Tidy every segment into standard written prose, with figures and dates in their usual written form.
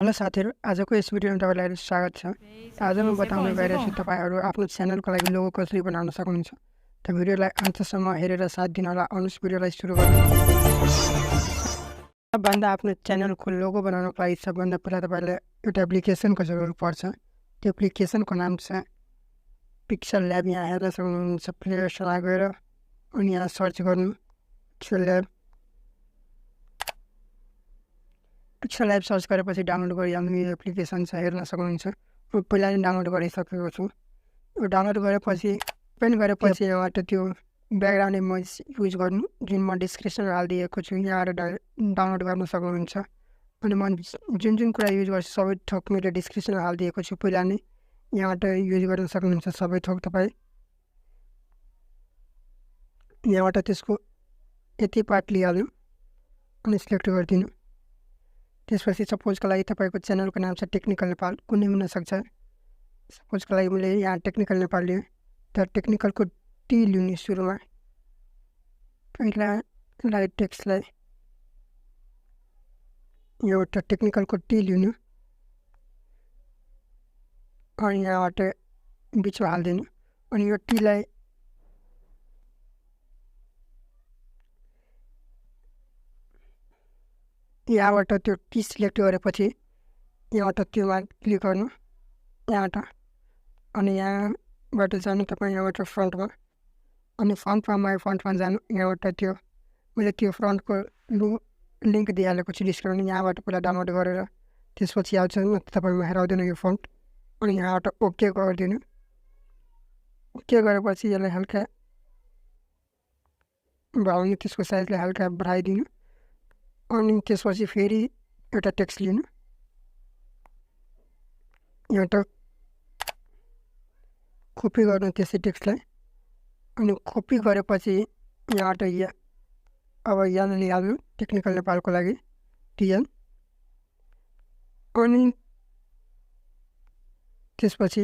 Hello साथीहरु, आजको यस भिडियोमा तपाईलाई स्वागत छ। आज म बताउन गइरहेको छु तपाईहरु आफ्नो च्यानलको लागि लोगो कसरी बनाउन सक्नुहुन्छ। त भिडियोलाई अन्तसम्म हेरेर साथ दिन होला। आउनुस् भिडियोलाई सुरु गरौँ। सबभन्दा आफ्नो च्यानलको लोगो बनाउनको लागि सबभन्दा पहिला तपाईलाई एउटा एप्लिकेसनको जरुरत पर्छ। त्यो एप्लिकेसनको नाम छ पिक्सल ल्याब। यहाँ हेर्न सक्नुहुन्छ प्ले स्टोरमा गएर अनि यहाँ सर्च गर्नु pixel lab. Pixel lab search गरेपछि डाउनलोड गरिहाल्नु यो एप्लिकेसन छ, हेर्न सक्नुहुन्छ। म पहिला नै डाउनलोड गरिसकेको छु। यो डाउनलोड गरेपछि ओपन गरेपछि यहाँबाट त्यो ब्याकग्राउन्ड इमेज युज गर्नु जुन म डिस्क्रिप्सनमा हालिदिएको छु। यहाँबाट डाउनलोड गर्न सक्नुहुन्छ। अनि म जुन कुरा युज गर्छु सबै थोक मेरो डिस्क्रिप्सनमा हालिदिएको छु पहिला नै। यहाँबाट युज गर्न सक्नुहुन्छ सबै थोक तपाईँ। यहाँबाट त्यसको यति पार्ट लिइहाल्नु अनि सिलेक्ट गरिदिनु। त्यसपछि सपोजको लागि तपाईको च्यानलको नाम छ टेक्निकल नेपाल, कुनै हुन सक्छ। सपोजको लागि मैले यहाँ टेक्निकल नेपाल लिएँ। तर टेक्निकलको टी लिनु सुरुमा। पहिला लाइट टेक्स्टलाई एउटा टेक्निकलको टी लिनु अनि यहाँबाट बिचमा हालिदिनु। अनि यो टीलाई यहाँबाट त्यो टी सिलेक्ट गरेपछि यहाँबाट त्योमा क्लिक गर्नु यहाँबाट। अनि यहाँबाट जानु तपाईँ यहाँबाट फ्रन्टमा। अनि फ्रन्टमा माई फ्रन्टमा जानु। यहाँबाट त्यो मैले त्यो फ्रन्टको लिङ्क दिइहालेको छु डिस्क्रिप्सनमा। यहाँबाट पहिला डाउनलोड गरेर त्यसपछि आउँछ तपाईँमा हेराउँदैन यो फन्ट। अनि यहाँबाट ओके गरिदिनु। ओके गरेपछि यसलाई हल्का बढाउनु, त्यसको साइजलाई हल्का बढाइदिनु। अनि त्यसपछि फेरि एउटा टेक्स्ट लिनु। एउटा कपी गर्नु त्यसै टेक्स्टलाई। अनि कपी गरेपछि यहाँबाट अब यहाँ लिइहाल्नु टेक्निकल नेपालको लागि टिएन। अनि त्यसपछि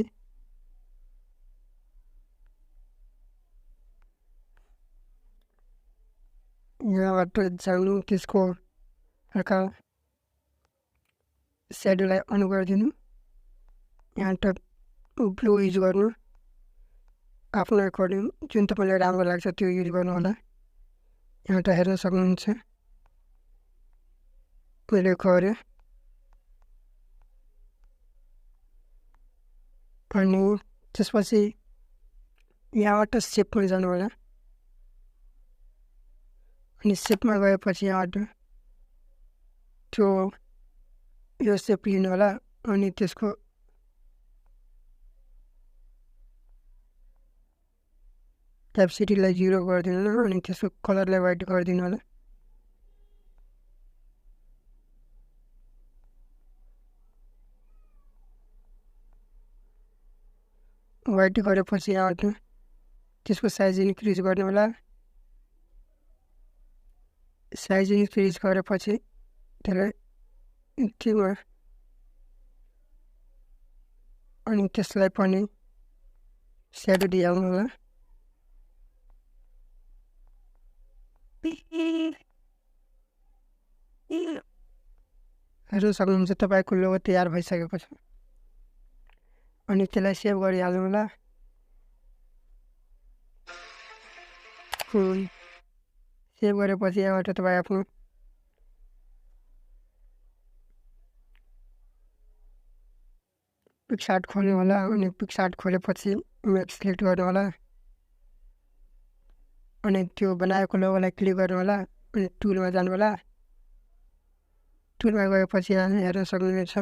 यहाँबाट जानु, त्यसको हल्का स्याडोलाई अन गरिदिनु। यहाँबाट ब्लू युज गर्नु आफ्नो एकोर्डिङ, जुन तपाईँलाई राम्रो लाग्छ त्यो युज गर्नु होला। यहाँबाट हेर्न सक्नुहुन्छ मैले गरेँ। अनि त्यसपछि यहाँबाट सेपमा जानु होला। अनि सेपमा गएपछि यहाँबाट त्यो यो सेप लिनु होला। अनि त्यसको क्यापेसिटीलाई 0 गरिदिनु होला। अनि त्यसको कलरलाई वाइट गरिदिनु होला। वाइट गरेपछि यहाँबाट त्यसको साइज इन्क्रिज गर्नु होला। साइज इन्क्रिज गरेपछि त्यसलाई यतिमा अनि त्यसलाई पनि स्याडो दिइहाल्नु होला। हेर्न सक्नुहुन्छ तपाईँको लोगो तयार भइसकेको छ। अनि त्यसलाई सेभ गरिहाल्नु होला। सेभ गरेपछि यहाँबाट तपाईँ आफ्नो पिक्सआर्ट खोल्नु होला। अनि पिक्सआर्ट खोलेपछि इमेज सिलेक्ट गर्नु होला। अनि त्यो बनाएको लोगोलाई क्लिक गर्नु होला। अनि टुलमा जानु होला। टुलमा गएपछि यहाँ हेर्न सक्नुहुन्छ